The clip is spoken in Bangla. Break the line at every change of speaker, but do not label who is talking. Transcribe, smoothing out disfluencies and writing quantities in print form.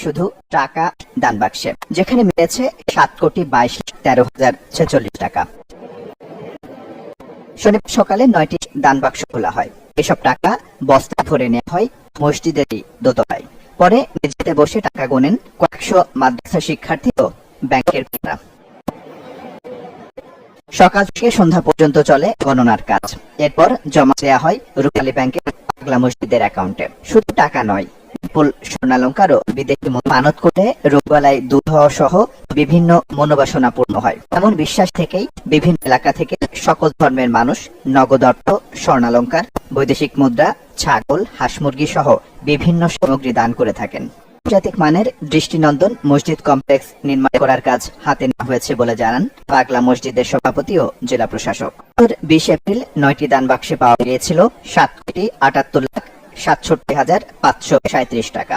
শুধু টাকা দান বাক্সে, যেখানে মিলেছে 7,22,13,046 টাকা। শনিবার সকালে 9টি দান বাক্স খোলা হয়। এসব টাকা বস্তা ভরে নেওয়া হয় মসজিদেরই দোতলায়। পরে মেঝেতে বসে টাকা গোনেন কয়েকশো মাদ্রাসা শিক্ষার্থী ও ব্যাংকের কর্মীরা। সকাল থেকে সন্ধ্যা পর্যন্ত চলে গণনার কাজ। এরপর জমা দেওয়া হয় রূপালী ব্যাংকের পাগলা মসজিদের অ্যাকাউন্টে। শুধু টাকা নয়, বিপুল স্বর্ণালংকার ও বিদেশি মানত করলে রোগবালাই দূর হওয়া সহ বিভিন্ন মনোবাসনা পূর্ণ হয়। এমন বিশ্বাস থেকেই বিভিন্ন এলাকা থেকে সকল ধর্মের মানুষ নগদ অর্থ, স্বর্ণালংকার, বৈদেশিক মুদ্রা, ছাগল, হাঁস মুরগি সহ বিভিন্ন সামগ্রী দান করে থাকেন। আন্তর্জাতিক মানের দৃষ্টিনন্দন মসজিদ কমপ্লেক্স নির্মাণ করার কাজ হাতে নেওয়া হয়েছে বলে জানান পাগলা মসজিদের সভাপতি ও জেলা প্রশাসক। 20 এপ্রিল 9টি দান বাক্সে পাওয়া গিয়েছিল 7,78,67,537 টাকা।